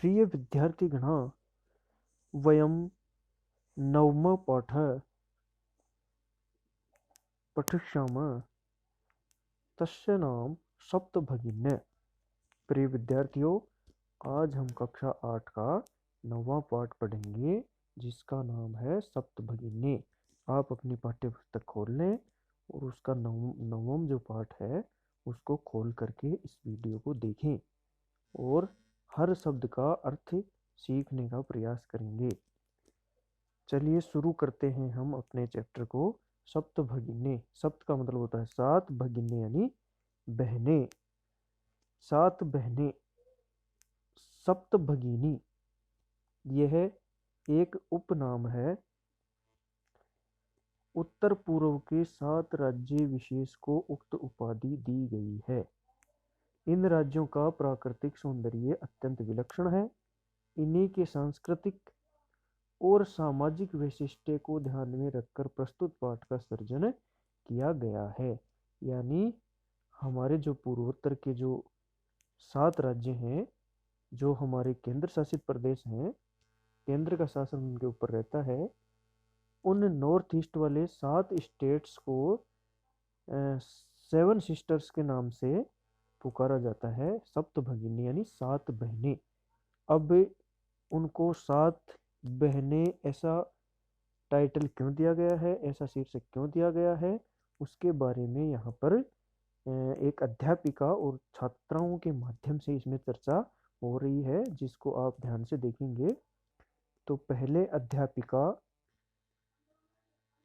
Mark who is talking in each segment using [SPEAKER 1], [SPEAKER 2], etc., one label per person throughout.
[SPEAKER 1] प्रिय विद्यार्थिगणः वयं नवमपाठः पठिष्यामः। तस्य नाम सप्तभगिनी। प्रिय विद्यार्थियों, आज हम कक्षा 8 का 9वां पाठ पढ़ेंगे जिसका नाम है सप्तभगिनी। आप अपनी पाठ्य पुस्तक खोल लें और उसका नवम जो पाठ है उसको खोल करके इस वीडियो को देखें और हर शब्द का अर्थ सीखने का प्रयास करेंगे। चलिए शुरू करते हैं हम अपने चैप्टर को। सप्तभगिनी, सप्त का मतलब होता है 7, भगिनी यानी बहनें। 7 बहनें, सप्तभगिनी यह एक उपनाम है। उत्तर पूर्व के 7 राज्य विशेष को उक्त उपाधि दी गई है। इन राज्यों का प्राकृतिक सौंदर्य अत्यंत विलक्षण है। इन्हीं के सांस्कृतिक और सामाजिक वैशिष्ट्य को ध्यान में रखकर प्रस्तुत पाठ का सृजन किया गया है। यानी हमारे जो पूर्वोत्तर के जो 7 राज्य हैं, जो हमारे केंद्र शासित प्रदेश हैं, केंद्र का शासन उनके ऊपर रहता है, उन नॉर्थ ईस्ट वाले 7 स्टेट्स को 7 सिस्टर्स के नाम से पुकारा जाता है। सप्तभगिनी यानी 7 बहनें। अब उनको 7 बहनें ऐसा टाइटल क्यों दिया गया है, ऐसा शीर्षक क्यों दिया गया है, उसके बारे में यहाँ पर एक अध्यापिका और छात्राओं के माध्यम से इसमें चर्चा हो रही है, जिसको आप ध्यान से देखेंगे। तो पहले अध्यापिका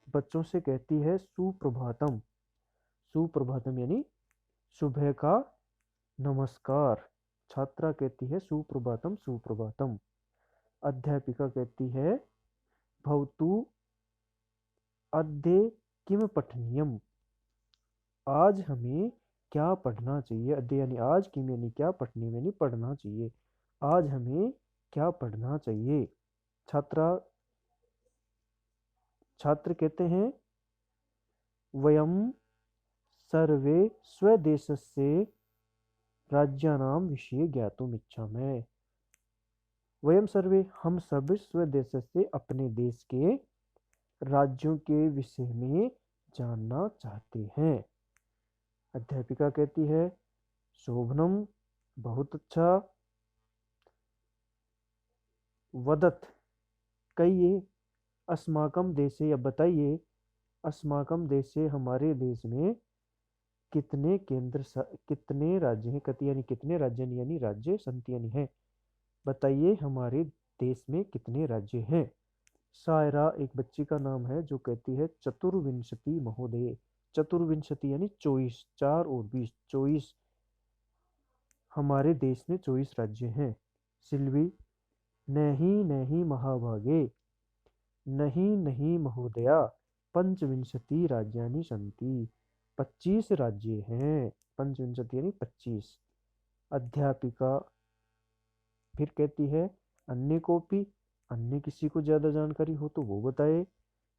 [SPEAKER 1] बच्चों से कहती है सुप्रभातम। सुप्रभातम यानी सुबह का नमस्कार। छात्रा कहती है सुप्रभातम सुप्रभातम। अध्यापिका कहती है भवतु अद्य किम पठनीयम। आज हमें क्या पढ़ना चाहिए। अद्य यानी आज, किम यानी क्या, पठनीयम यानी पढ़ना चाहिए। आज हमें क्या पढ़ना चाहिए। छात्र कहते हैं वयं सर्वे स्वदेशस्य राज्यानां विषये ज्ञातुमिच्छामः। वयं सर्वे, हम सब, स्वदेशस्य अपने देश के राज्यों के विषय में जानना चाहते हैं। अध्यापिका कहती है शोभनम, बहुत अच्छा। वदत, कहिए। अस्माकम देशे, या बताइए। अस्माकम देशे, हमारे देश में कितने राज्य हैं। कति यानी कितने, राज्य यानी राज्य, संति यानी है। बताइए हमारे देश में कितने राज्य हैं। सायरा एक बच्ची का नाम है जो कहती है चतुर्विंशति महोदय। चतुर्विंशति यानी 24, 4 और 20, 24। हमारे देश में 24 राज्य हैं। सिल्वी, नहीं नहीं महाभागे, नहीं नहीं महोदया, पंचविंशति राज्यानि सन्ति। 25 राज्य हैं। पंचविंशति यानी 25। अध्यापिका फिर कहती है अन्य कोपी, अन्य किसी को ज्यादा जानकारी हो तो वो बताए।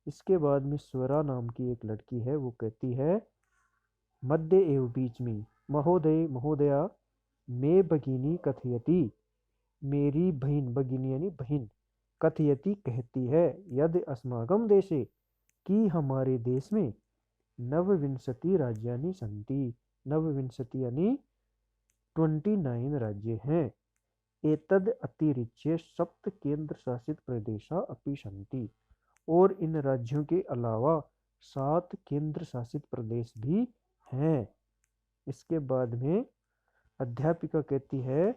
[SPEAKER 1] इसके बाद में स्वरा नाम की एक लड़की है, वो कहती है मध्य एवं बीच में, महोदय महोदया, मैं भगिनी कथयति, मेरी बहन, भगिनी यानी बहन, कथयति कहती है, यदि अस्माकम देशे, कि हमारे देश में, नवविंशति राज्यानि सन्ति। नवविंशति यानी 29 राज्य हैं। एतद अतिरिच्य सप्त केंद्र शासित प्रदेशा अपि सन्ति। और इन राज्यों के अलावा 7 केंद्र शासित प्रदेश भी हैं। इसके बाद में अध्यापिका कहती है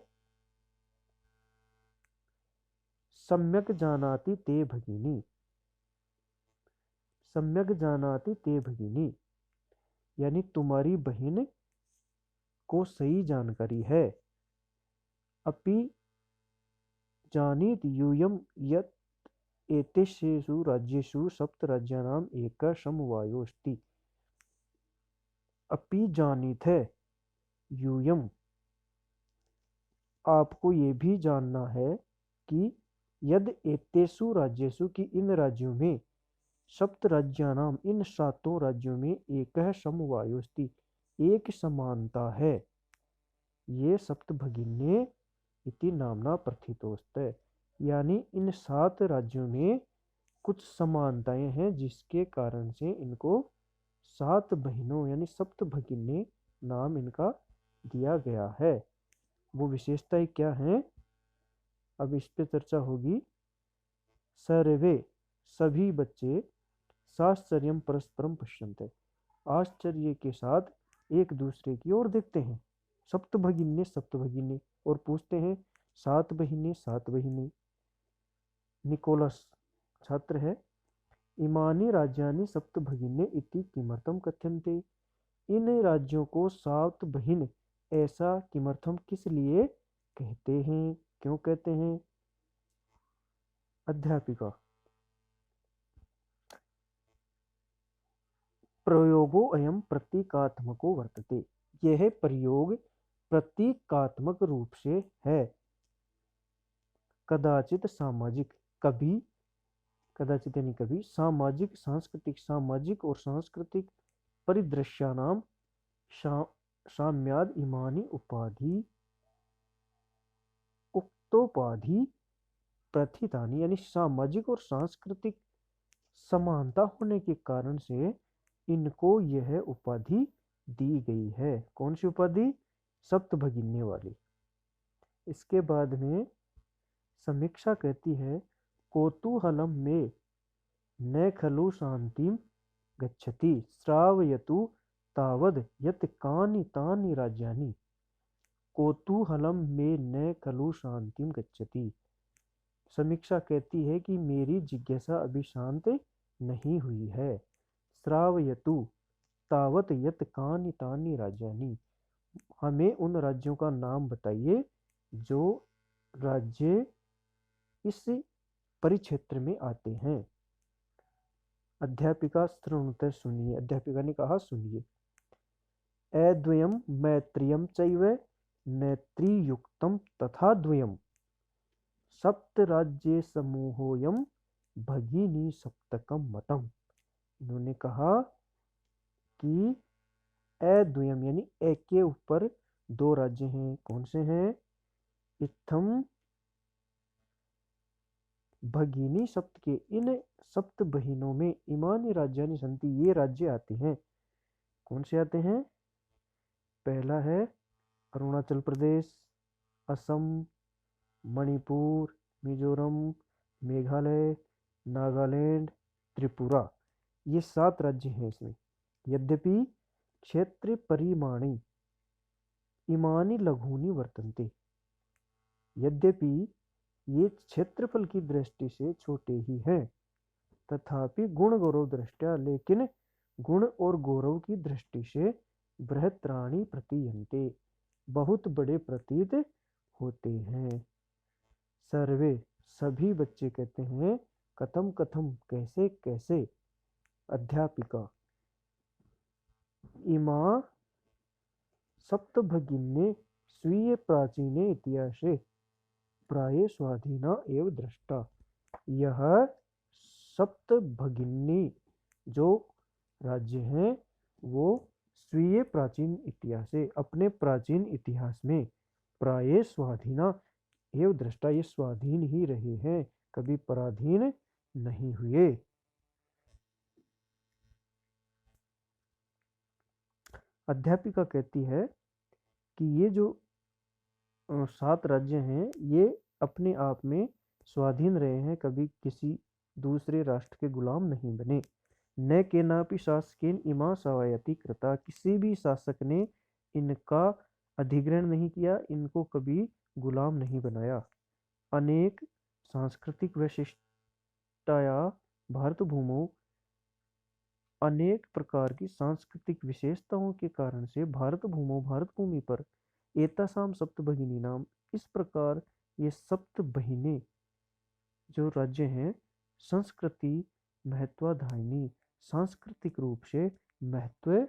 [SPEAKER 1] सम्यक जानाति ते भगिनी। सम्यक जानाति ते भगिनी यानी तुम्हारी बहन को सही जानकारी है। अपि जानीत यूयम यत् एतेषु राज्येषु सप्त राज्यानाम एकः समवायोऽस्ति। अपि जानीत है, यूयम, आपको ये भी जानना है कि यद एतेषु राज्येषु, की इन राज्यों में, सप्त राज्यानाम, इन 7 राज्यों में, एकः समवायोऽस्ति, एक समानता है। ये सप्तभगिनी इति नामना प्रथितोस्ते। यानी इन 7 राज्यों में कुछ समानताएं हैं जिसके कारण से इनको 7 बहनों यानी सप्त भगिनी नाम इनका दिया गया है। वो विशेषताएं क्या हैं, अब इस पे चर्चा होगी। सर्वे सभी बच्चे साश्चर्यम परस्परम पश्यन्ते आश्चर्य के साथ एक दूसरे की ओर देखते हैं। सप्त भगिनी और पूछते हैं 7 बहिनी। निकोलस छात्र है। इमानी राज्यानि सप्त भगिनी इति किमर्थम कथ्यन्ते। इन राज्यों को 7 बहिन ऐसा किमर्थम किस लिए कहते हैं, क्यों कहते हैं। अध्यापिका प्रयोगो अयम प्रतीकात्मको वर्तते। यह प्रयोग प्रतीकात्मक रूप से है। कदाचित सामाजिक कभी कदाचित यानी कभी सामाजिक और सांस्कृतिक परिदृश्यानाम साम्याद इमानी उपाधि उक्तोपाधि प्रथितानि। यानी सामाजिक और सांस्कृतिक समानता होने के कारण से इनको यह उपाधि दी गई है। कौन सी उपाधि, सप्त भगिनी वाली। इसके बाद में समीक्षा कहती है कौतूहलम में न खलु शांतिम गच्छति श्रावयतु तावद यत कानि तानि राज्यानि। कौतूहलम में न खलु शांतिम गच्छति। समीक्षा कहती है कि मेरी जिज्ञासा अभी शांत नहीं हुई है। श्रावयतु तावत यत कानि तानि राज्यानि। हमें उन राज्यों का नाम बताइए जो राज्य इस परिक्षेत्र में आते हैं। अध्यापिका शृणुते सुनिए। अध्यापिका ने कहा सुनिए। अद्वयम मैत्रियम चैव नैत्रीयुक्तम तथा द्वयम सप्त राज्य समूहोयम भगिनी सप्तकम मतम। इन्होंने कहा कि अद्वयम यानी एक के ऊपर 2 राज्य हैं। कौन से हैं, इत्थम भगिनी सप्त के इन सप्त बहिनों में इमानी राज्यानि संति ये राज्य आते हैं। कौन से आते हैं, पहला है अरुणाचल प्रदेश, असम, मणिपुर, मिजोरम, मेघालय, नागालैंड, त्रिपुरा। ये 7 राज्य हैं इसमें। यद्यपि क्षेत्र परिमाणी इमानी लघुनी वर्तन्ते। यद्यपि ये क्षेत्रफल की दृष्टि से छोटे ही हैं, तथापि गुण गौरव दृष्टया लेकिन गुण और गौरव की दृष्टि से बृहत्राणि प्रतीयन्ते बहुत बड़े प्रतीत होते हैं। सर्वे सभी बच्चे कहते हैं कथम कथम कैसे कैसे। अध्यापिका इमा सप्तभगिन्ये स्वीय प्राचीने इतिहासे प्राय स्वाधीना एवं दृष्टा। यह सप्त भगिनी जो राज्य हैं वो स्वीय प्राचीन इतिहास से अपने प्राचीन इतिहास में प्राय स्वाधीना एवं दृष्टा ये स्वाधीन ही रहे हैं, कभी पराधीन नहीं हुए। अध्यापिका कहती है कि ये जो 7 राज्य हैं ये अपने आप में स्वाधीन रहे हैं, कभी किसी दूसरे राष्ट्र के गुलाम नहीं बने। न केनापि शासकेन इमा सवायति कृता। किसी भी शासक ने इनका अधिग्रहण नहीं किया, इनको कभी गुलाम नहीं बनाया। अनेक सांस्कृतिक वैशिष्टया भारत भूमौ अनेक प्रकार की सांस्कृतिक विशेषताओं के कारण से भारत भूमि पर एतासाम सप्त भगिनी नाम इस प्रकार ये सप्त बहिनें जो राज्य हैं संस्कृति महत्वाधायिनी सांस्कृतिक रूप से महत्व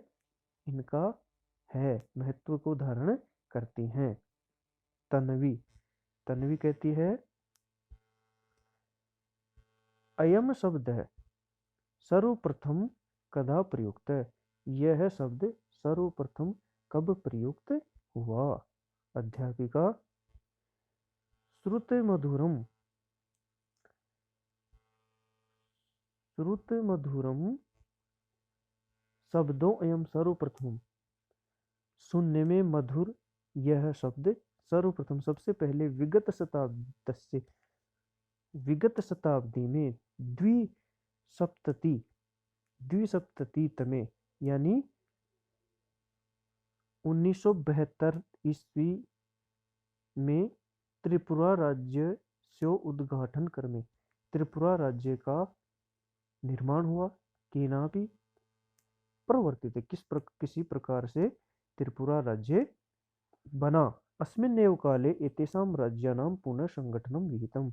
[SPEAKER 1] इनका है, महत्व को धारण करती हैं। तन्वी कहती है अयम शब्द है सर्वप्रथम कदा प्रयुक्त है। यह शब्द सर्वप्रथम कब प्रयुक्त हुआ। अध्यापिका श्रुतिमधुरम श्रुतिमधुरम शब्दों एवं सर्वप्रथम, सुनने में मधुर यह शब्द सर्वप्रथम सबसे पहले विगत शताब्दी में द्विसप्तति द्विसप्ततितमे यानी 1972 ईस्वी में त्रिपुरा राज्य से उद्घाटन कर में त्रिपुरा राज्य का निर्माण हुआ। केनापि प्रवर्तित किसी प्रकार से त्रिपुरा राज्य बना। अस्मिन्नेव काले एतेषां राज्यानां पुनः संगठनं विहितम्,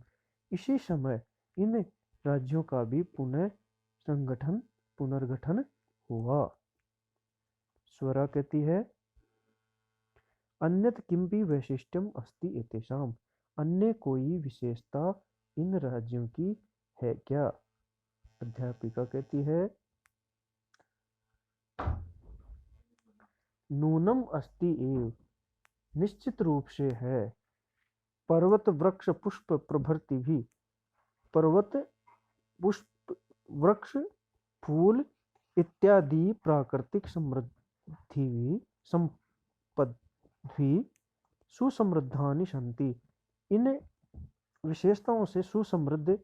[SPEAKER 1] इसी समय इन राज्यों का भी पुनर्गठन हुआ। स्वरा कहती है अन्यत् किमपि वैशिष्ट्यम अस्ति एतेषां, अन्य कोई विशेषता इन राज्यों की है क्या। अध्यापिका कहती है नूनम अस्ति एव, निश्चित रूप से है। पर्वत वृक्ष पुष्प प्रभृति भी, पर्वत पुष्प वृक्ष फूल इत्यादि प्राकृतिक समृद्धि संपद्भि सुसमृद्धानि सन्ति, इन विशेषताओं से सुसमृद्ध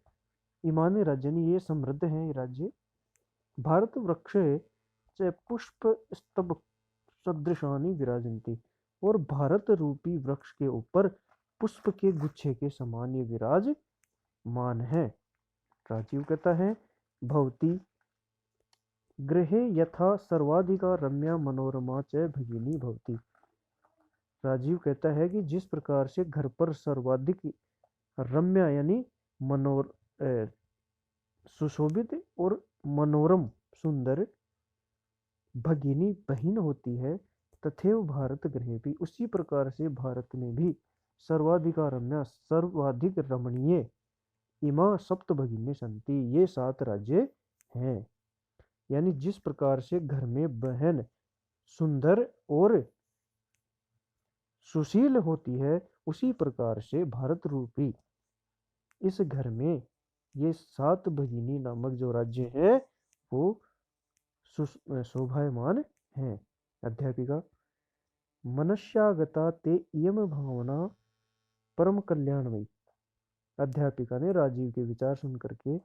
[SPEAKER 1] इमानी राज्य ये समृद्ध हैं। ये राज्य भारत वृक्ष च पुष्प स्तब सदृशानि विराजन्ति, और भारत रूपी वृक्ष के ऊपर पुष्प के गुच्छे के समान ये विराजमान है। राजीव कहता है भवती गृहे यथा सर्वाधिका रम्या मनोरमा च भगिनी भवती। राजीव कहता है कि जिस प्रकार से घर पर सर्वाधिक रम्या यानी सुशोभित और मनोरम सुंदर भगिनी बहन होती है, तथैव भारत गृहे भी, उसी प्रकार से भारत में भी सर्वाधिका रम्या सर्वाधिक रमणीय इमा सप्त भगिनी संति, ये 7 राज्य हैं। यानी जिस प्रकार से घर में बहन सुंदर और सुशील होती है, उसी प्रकार से भारत रूपी इस घर में ये 7 भगिनी नामक जो राज्य है वो शोभायमान है। अध्यापिका मनस्यागता ते इयम भावना परम कल्याणमयी। अध्यापिका ने राजीव के विचार सुन करके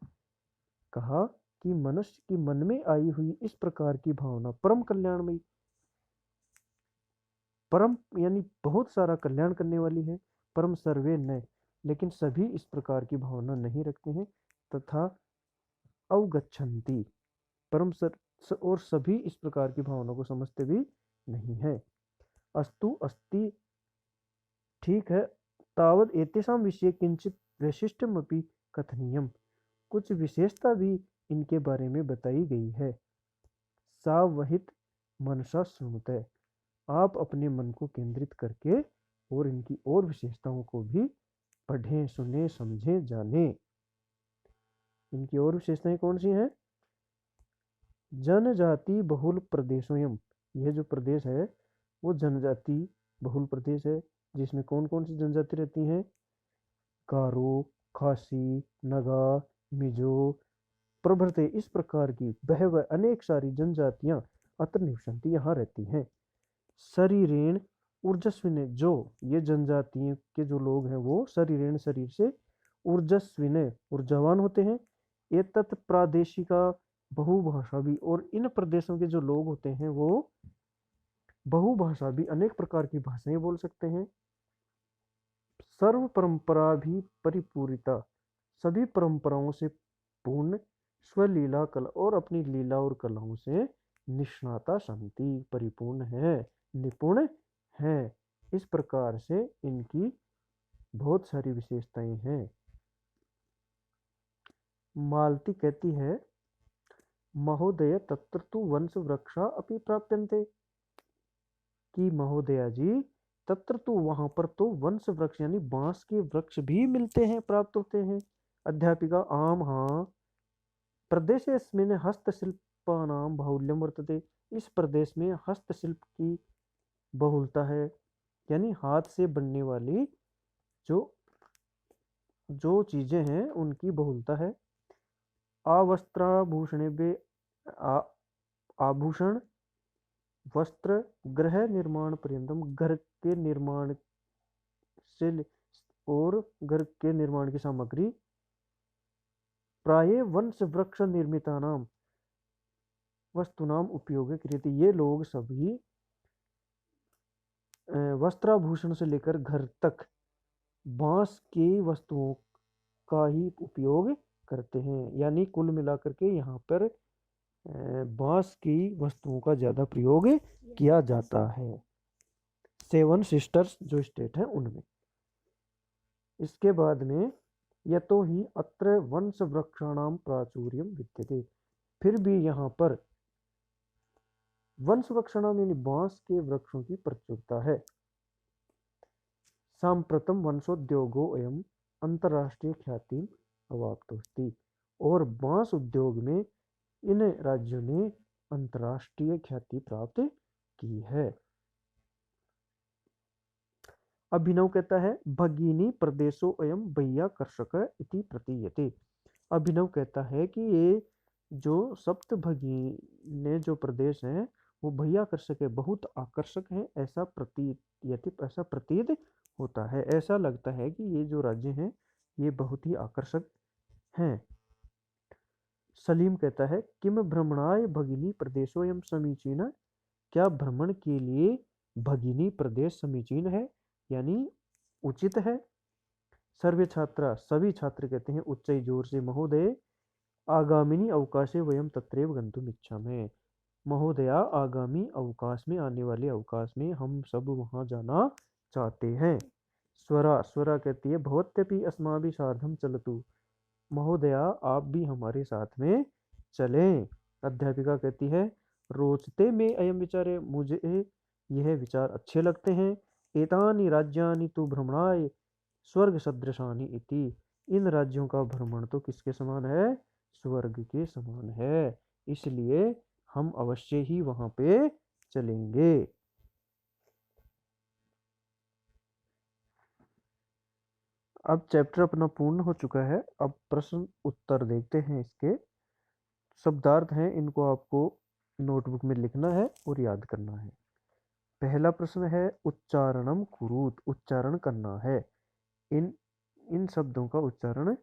[SPEAKER 1] कहा कि मनुष्य की मन में आई हुई इस प्रकार की भावना परम कल्याणमयी, परम यानी बहुत सारा कल्याण करने वाली है। परम सर्वे न, लेकिन सभी इस प्रकार की भावना नहीं रखते हैं। तथा अवगच्छन्ति, परम और सभी इस प्रकार की भावना को समझते भी नहीं है। अस्तु अस्ति, ठीक है। तावद एतेषां विषये किंचित वैशिष्ट्यमपि कथनीयम, कुछ विशेषता भी इनके बारे में बताई गई है। सावहित मनसा श्रुणुते, आप अपने मन को केंद्रित करके और इनकी और विशेषताओं को भी पढ़ें, सुने, समझें, जानें। इनकी और विशेषताएं कौन सी हैं? जनजाति बहुल प्रदेशों, यह जो प्रदेश है वो जनजाति बहुल प्रदेश है, जिसमें कौन कौन सी जनजाति रहती हैं? गारो, खासी, नगा, मिजो प्रभृति, इस प्रकार की बहव अनेक सारी जनजातियां अत्र निवसन्ति, यहाँ रहती हैं। शरीरेण ऊर्जस्विन, जो ये जनजातियों के जो लोग हैं वो शरीरेण शरीर से ऊर्जस्विन ऊर्जावान होते हैं। एतत् प्रादेशिका बहुभाषा भी, और इन प्रदेशों के जो लोग होते हैं वो बहुभाषा भी, अनेक प्रकार की भाषाएं बोल सकते हैं। सर्व परंपरा भी परिपूरिता, सभी परंपराओं से पूर्ण, स्वलीला कला, और अपनी लीला और कलाओं से निष्णाता शांति, परिपूर्ण है, निपुण है। इस प्रकार से इनकी बहुत सारी विशेषताएं हैं। मालती कहती है महोदय तत्र तु वंश वृक्षा अपि प्राप्यन्ते, कि महोदया जी तत्र तो वहां पर तो वंश वृक्ष यानी बांस के वृक्ष भी मिलते हैं, प्राप्त होते हैं। अध्यापिका आम हाँ, प्रदेशेस्मिन् हस्तशिल्पानां बाहुल्यं वर्तते, इस प्रदेश में हस्तशिल्प की बहुलता है, यानी हाथ से बनने वाली जो जो चीजें हैं उनकी बहुलता है। आवस्त्राभूषणेभ्य आभूषण, वस्त्र, गृह निर्माण पर्यंतम, घर के निर्माण से और घर के निर्माण की सामग्री, प्राय वंश वृक्ष निर्मितानाम वस्तुनाम उपयोग क्रियते। ये लोग सभी वस्त्राभूषण से लेकर घर तक बांस की वस्तुओं का ही उपयोग करते हैं। यानी कुल मिलाकर के यहाँ पर बांस की वस्तुओं का ज्यादा प्रयोग किया जाता है। 7 सिस्टर्स जो स्टेट है उनमें। इसके बाद में यतो ही अत्र वंश वृक्षाणाम प्राचुर्यम विद्यते। फिर भी यहाँ पर वंश वृक्षाणाम यानी बांस के वृक्षों की प्रचुरता है। सांप्रतम वंशोद्योगो एवं अंतरराष्ट्रीय ख्याति अवाप्तोस्ति। और बांस उद्योग में इन राज्यों ने अंतरराष्ट्रीय ख्याति प्राप्त की है। अभिनव कहता है भगिनी प्रदेशो एवं भैया कर्षक इति प्रतीयते। अभिनव कहता है कि ये जो सप्त भगिनी जो प्रदेश हैं वो भैया कर्षक है, बहुत आकर्षक है, ऐसा प्रतीत होता है। ऐसा लगता है कि ये जो राज्य हैं ये बहुत ही आकर्षक हैं। सलीम कहता है किम भ्रमणाय भगिनी प्रदेशो एवं समीचीन। क्या भ्रमण के लिए भगिनी प्रदेश समीचीन है यानी उचित है। सर्वे छात्रा सभी छात्र कहते हैं उच्च जोर से महोदय आगामिनी अवकाशे वयम तत्रैव गंतुम इच्छामहे। महोदया आगामी अवकाश में आने वाले अवकाश में हम सब वहां जाना चाहते हैं। स्वरा कहती है भवत्यपि अस्माभि सार्धम चलतु। महोदया आप भी हमारे साथ में चलें। अध्यापिका कहती है रोचते में अयम विचारे, मुझे यह विचार अच्छे लगते हैं। एतानि राज्यानि तु भ्रमणाय स्वर्ग सदृशानि इति। इन राज्यों का भ्रमण तो किसके समान है, स्वर्ग के समान है, इसलिए हम अवश्य ही वहां पे चलेंगे। अब चैप्टर अपना पूर्ण हो चुका है। अब प्रश्न उत्तर देखते हैं। इसके शब्दार्थ हैं, इनको आपको नोटबुक में लिखना है और याद करना है। पहला प्रश्न है उच्चारणम कुरुत, उच्चारण करना है। इन शब्दों का उच्चारण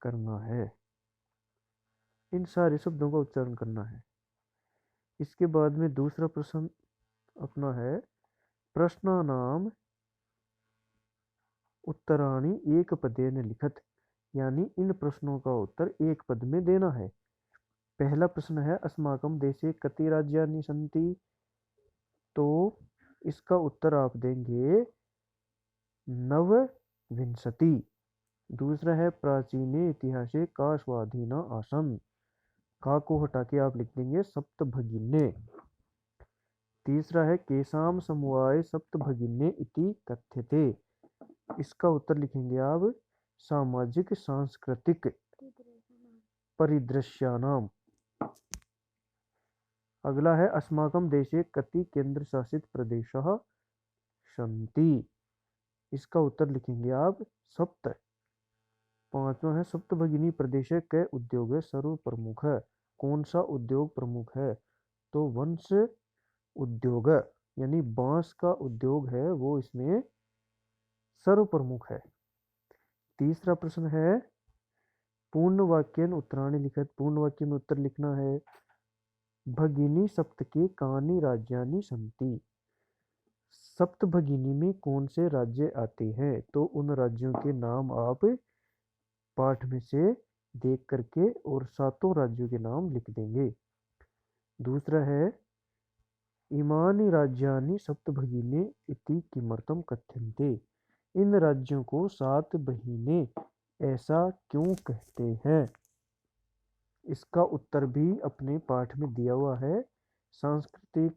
[SPEAKER 1] करना है, इन सारे शब्दों का उच्चारण करना है। इसके बाद में दूसरा प्रश्न अपना है प्रश्नानाम उत्तराणि एक पदेन लिखत। यानी इन प्रश्नों का उत्तर एक पद में देना है। पहला प्रश्न है अस्माकं देशे कति राज्यानि सन्ति। तो इसका उत्तर आप देंगे 29। दूसरा है प्राचीने इतिहासे का स्वाधीना आसन्। का को हटा के आप लिख देंगे सप्तभगिन्ये। तीसरा है केसाम समवाय सप्तभगिन्ये इति कथ्यते। इसका उत्तर लिखेंगे आप सामाजिक सांस्कृतिक परिदृश्यानाम। अगला है अस्माकं देशे कति केंद्र शासित प्रदेशः सन्ति। इसका उत्तर लिखेंगे आप सप्त। पांचवा है सप्तभगिनी प्रदेश के उद्योग सर्व प्रमुख है। कौन सा उद्योग प्रमुख है, तो वंश उद्योग यानी बांस का उद्योग है वो इसमें सर्व प्रमुख है। तीसरा प्रश्न है पूर्ण वाक्य उत्तराणि लिखित। पूर्ण वाक्य में उत्तर लिखना है भगिनी सप्तके कानि राज्यानि सन्ति। सप्तभगिनी में कौन से राज्य आते हैं, तो उन राज्यों के नाम आप पाठ में से देख करके और सातों राज्यों के नाम लिख देंगे। दूसरा है इमानि राज्यानि सप्तभगिनी इति किमर्थम कथ्यन्ते। इन राज्यों को 7 महीने ऐसा क्यों कहते हैं। इसका उत्तर भी अपने पाठ में दिया हुआ है। सांस्कृतिक,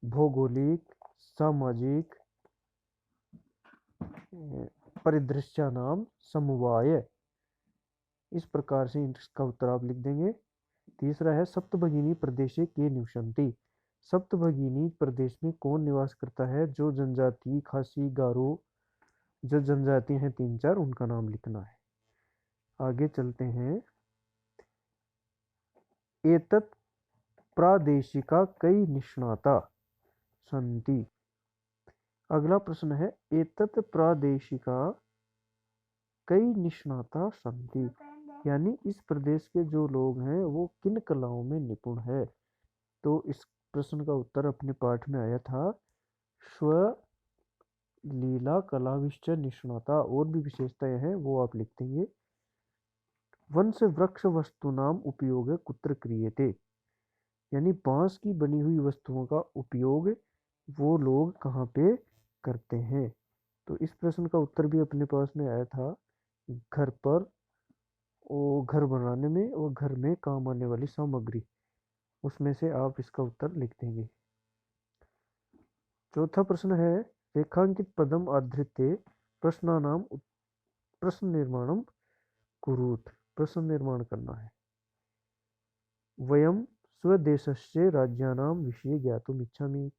[SPEAKER 1] भौगोलिक, सामाजिक परिदृश्य नाम समवाय, इस प्रकार से इसका उत्तर आप लिख देंगे। तीसरा है सप्तभगिनी प्रदेशे के निवसन्ति। सप्तभगिनी प्रदेश में कौन निवास करता है, जो जनजाति खासी, गारो जो जनजाति हैं 3-4 उनका नाम लिखना है। आगे चलते हैं। एतत् प्रादेशिका कई निष्णाता सन्ति। अगला प्रश्न है एतत् प्रादेशिका कई निष्णाता सन्ति, यानी इस प्रदेश के जो लोग हैं वो किन कलाओं में निपुण है। तो इस प्रश्न का उत्तर अपने पाठ में आया था स्व लीला कलाविश्च निष्णाता। और भी विशेषताएं हैं वो आप लिख देंगे। वंश वृक्ष वस्तुनाम उपयोग कुत्र क्रियते, यानी बांस की बनी हुई वस्तुओं का उपयोग वो लोग कहाँ पे करते हैं। तो इस प्रश्न का उत्तर भी अपने पास में आया था घर पर, और घर बनाने में और घर में काम आने वाली सामग्री, उसमें से आप इसका उत्तर लिख देंगे। चौथा प्रश्न है रेखांकित पदम आधृत्य प्रश्नानाम प्रश्न निर्माणम कुरुत। प्रश्न निर्माण करना है। वयम स्वदेशस्य राज्यानां विषये ज्ञातुम इच्छामि।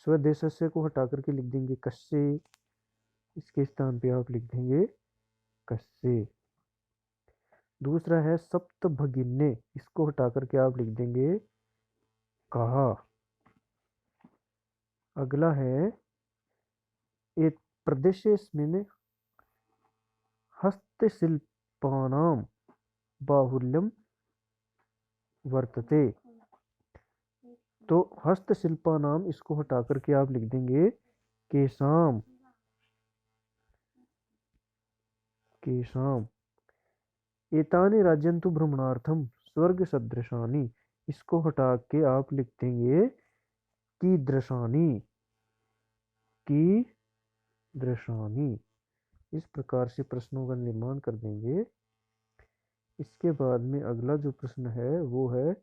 [SPEAKER 1] स्वदेशस्य को हटा करके लिख देंगे कस्य, इसके स्थान पे आप लिख देंगे कस्य। दूसरा है सप्त भगिन्ये, इसको हटा करके आप लिख देंगे कहा। अगला है एक प्रदेशेस्मिन् हस्तशिल्पानां बाहुल्यम वर्तते। तो हस्तशिल्पानाम इसको हटा करके आप लिख देंगे केशाम। केशाम। एतानि राज्यन्तु भ्रमणार्थम स्वर्ग सदृशानि, इसको हटा के आप लिख देंगे कीदृशानि। कीदृशानि। इस प्रकार से प्रश्नों का निर्माण कर देंगे। इसके बाद में अगला जो प्रश्न है वो है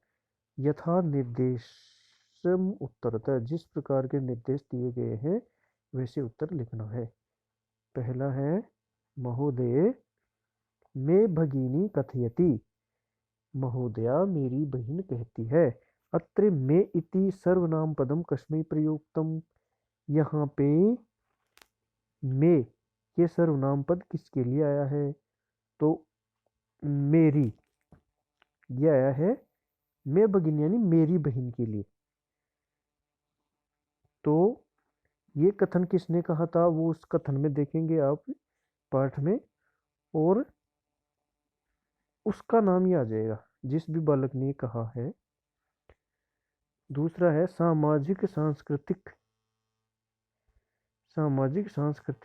[SPEAKER 1] यथा निर्देशम उत्तरतः, जिस प्रकार के निर्देश दिए गए हैं वैसे उत्तर लिखना है। पहला है महोदय मैं भगिनी कथयति, महोदया मेरी बहन कहती है। अत्र मे इति सर्वनाम पदम कस्मै प्रयुक्तम, यहाँ पे मे ये सर्वनाम पद किसके लिए आया है। तो मेरी ये आया है मैं भगिनी यानी मेरी बहन के लिए। तो ये कथन किसने कहा था वो उस कथन में देखेंगे आप पाठ में, और उसका नाम ही आ जाएगा जिस भी बालक ने कहा है। दूसरा है सामाजिक सांस्कृतिक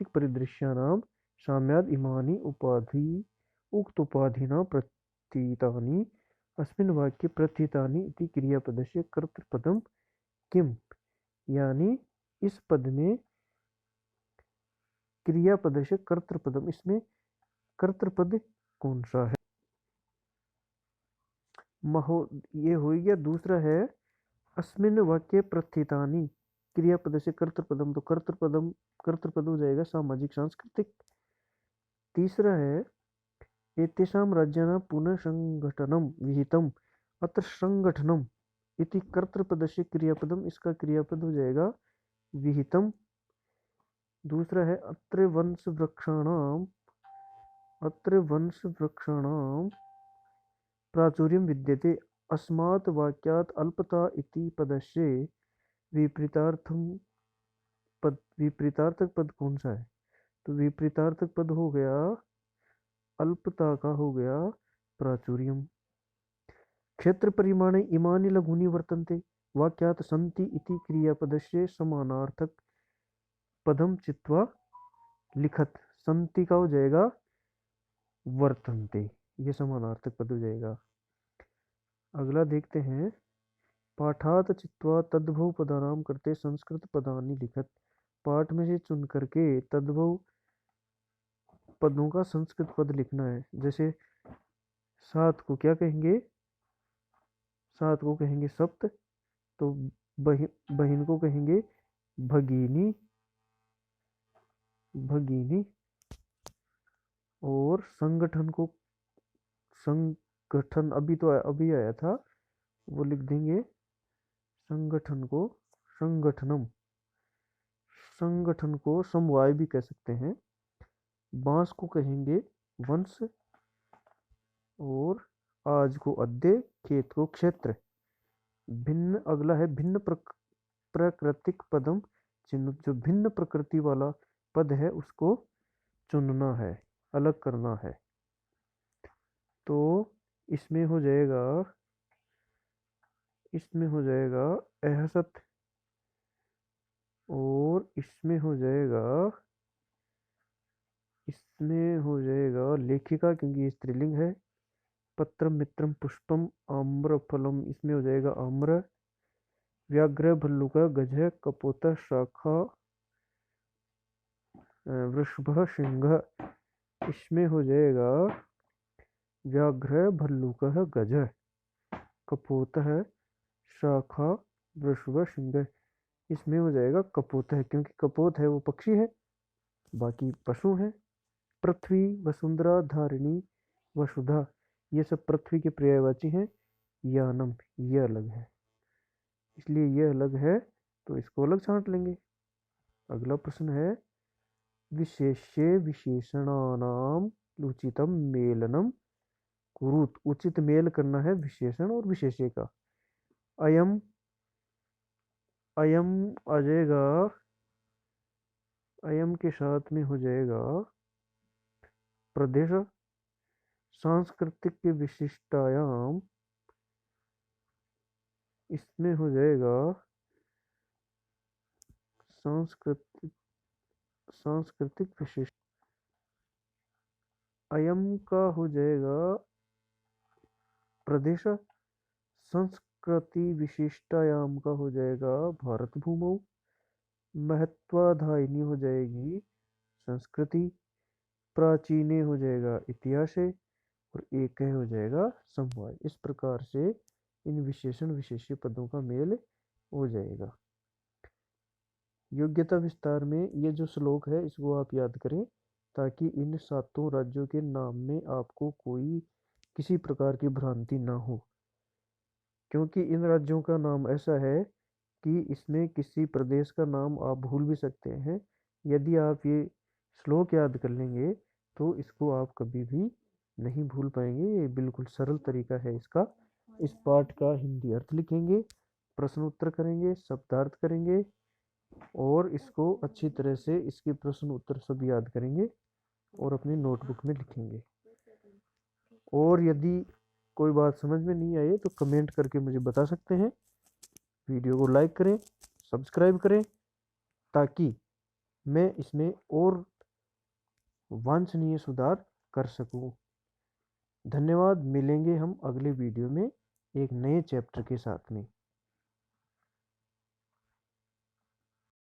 [SPEAKER 1] परिदृश्यानाम साम्याद इमानी उपाधि उक्त उपाधिना प्रतीतानि अस्मिन् वाक्ये प्रथितानि इति क्रियापदस्य कर्तृपदम किम, यानी इस पद में क्रियापदस्य कर्तृपदम, इसमें कर्तृपद कौन सा है। महो ये हो गया। दूसरा है अस्मिन् वाक्ये प्रथितानि क्रियापद से कर्तृपदम, तो कर्तृपद हो जाएगा सामाजिक सांस्कृतिक। तीसरा है एतेषां राज्यानां पुनः संगठनम विहितम, अत्र संगठनम इति कर्तृपदस्य क्रियापदम, इसका क्रियापद हो जाएगा विहितम। दूसरा है अत्र वंश वृक्षाणाम प्राचुर्यम विद्यते, अस्मात् वाक्यात् अल्पता इति पदस्य विपरीतार्थक पद कौन सा है। तो विपरीतार्थक पद हो गया अल्पता का हो गया प्राचुर्यम। क्षेत्र परिमाणे इमानि लघूनि वर्तन्ते वाक्यात् सन्ति इति क्रियापदस्य समानार्थक पदम चित्वा लिखत, सन्ति का हो जाएगा वर्तन्ते, ये समानार्थक पद हो जाएगा। अगला देखते हैं पाठात चित्वा तद्भव पदानाम करते संस्कृत पदानि लिखत। पाठ में से चुन करके तद्भव पदों का संस्कृत पद लिखना है। जैसे सात को क्या कहेंगे, सात को कहेंगे सप्त, तो बहिन को कहेंगे भगिनी, भगिनी। और संगठन को, संगठन अभी आया था वो लिख देंगे संगठन को संगठनम। संगठन को समवाय भी कह सकते हैं। बांस को कहेंगे वंश, और आज को अद्य, खेत को क्षेत्र। भिन्न, अगला है भिन्न प्राकृतिक पदम चिन्ह। जो भिन्न प्रकृति वाला पद है उसको चुनना है, अलग करना है। तो इसमें हो जाएगा, इसमें हो जाएगा अहसत, और इसमें हो जाएगा, इसमें हो जाएगा लेखिका, क्योंकि ये स्त्रीलिंग है। पत्रम मित्रम पुष्पम आम्र फलम, इसमें हो जाएगा आम्र। व्याघ्र भल्लुक गज कपोत शाखा वृषभ सिंह, इसमें हो जाएगा व्याघ्र भल्लुक गज कपोत शाखा वृषभ सिंह। इसमें हो जाएगा कपोत है, क्योंकि कपोत है वो पक्षी है, बाकी पशु हैं। पृथ्वी, वसुंधरा, धारिणी, वसुधा, ये सब पृथ्वी के पर्यायवाची हैं। यानम, ये अलग है, इसलिए ये अलग है, तो इसको अलग छांट लेंगे। अगला प्रश्न है विशेष्य विशेषणानाम उचितम मेलनम कुरुत। उचित मेल करना है विशेषण और विशेष्य का। अयम, अयम आ जाएगा, अयम के साथ में हो जाएगा प्रदेश। सांस्कृतिक विशिष्टायाम, इसमें हो जाएगा सांस्कृतिक, सांस्कृतिक विशिष्ट। अयम का हो जाएगा प्रदेश। संस्कृति विशिष्टायाम का हो जाएगा भारत भूमौ। महत्वाधायिनी हो जाएगी संस्कृति। प्राचीने हो जाएगा इतिहास, और एक हो जाएगा समवाय। इस प्रकार से इन विशेषण विशेष्य पदों का मेल हो जाएगा। योग्यता विस्तार में ये जो श्लोक है इसको आप याद करें, ताकि इन 7 राज्यों के नाम में आपको कोई किसी प्रकार की भ्रांति ना हो। क्योंकि इन राज्यों का नाम ऐसा है कि इसमें किसी प्रदेश का नाम आप भूल भी सकते हैं। यदि आप ये श्लोक याद कर लेंगे तो इसको आप कभी भी नहीं भूल पाएंगे। ये बिल्कुल सरल तरीका है इसका। इस पाठ का हिंदी अर्थ लिखेंगे, प्रश्न उत्तर करेंगे, शब्दार्थ करेंगे, और इसको अच्छी तरह से इसके प्रश्न उत्तर सब याद करेंगे और अपनी नोटबुक में लिखेंगे। और यदि कोई बात समझ में नहीं आई तो कमेंट करके मुझे बता सकते हैं। वीडियो को लाइक करें, सब्सक्राइब करें, ताकि मैं इसमें और वांछनीय सुधार कर सकूं। धन्यवाद। मिलेंगे हम अगले वीडियो में एक नए चैप्टर के साथ में।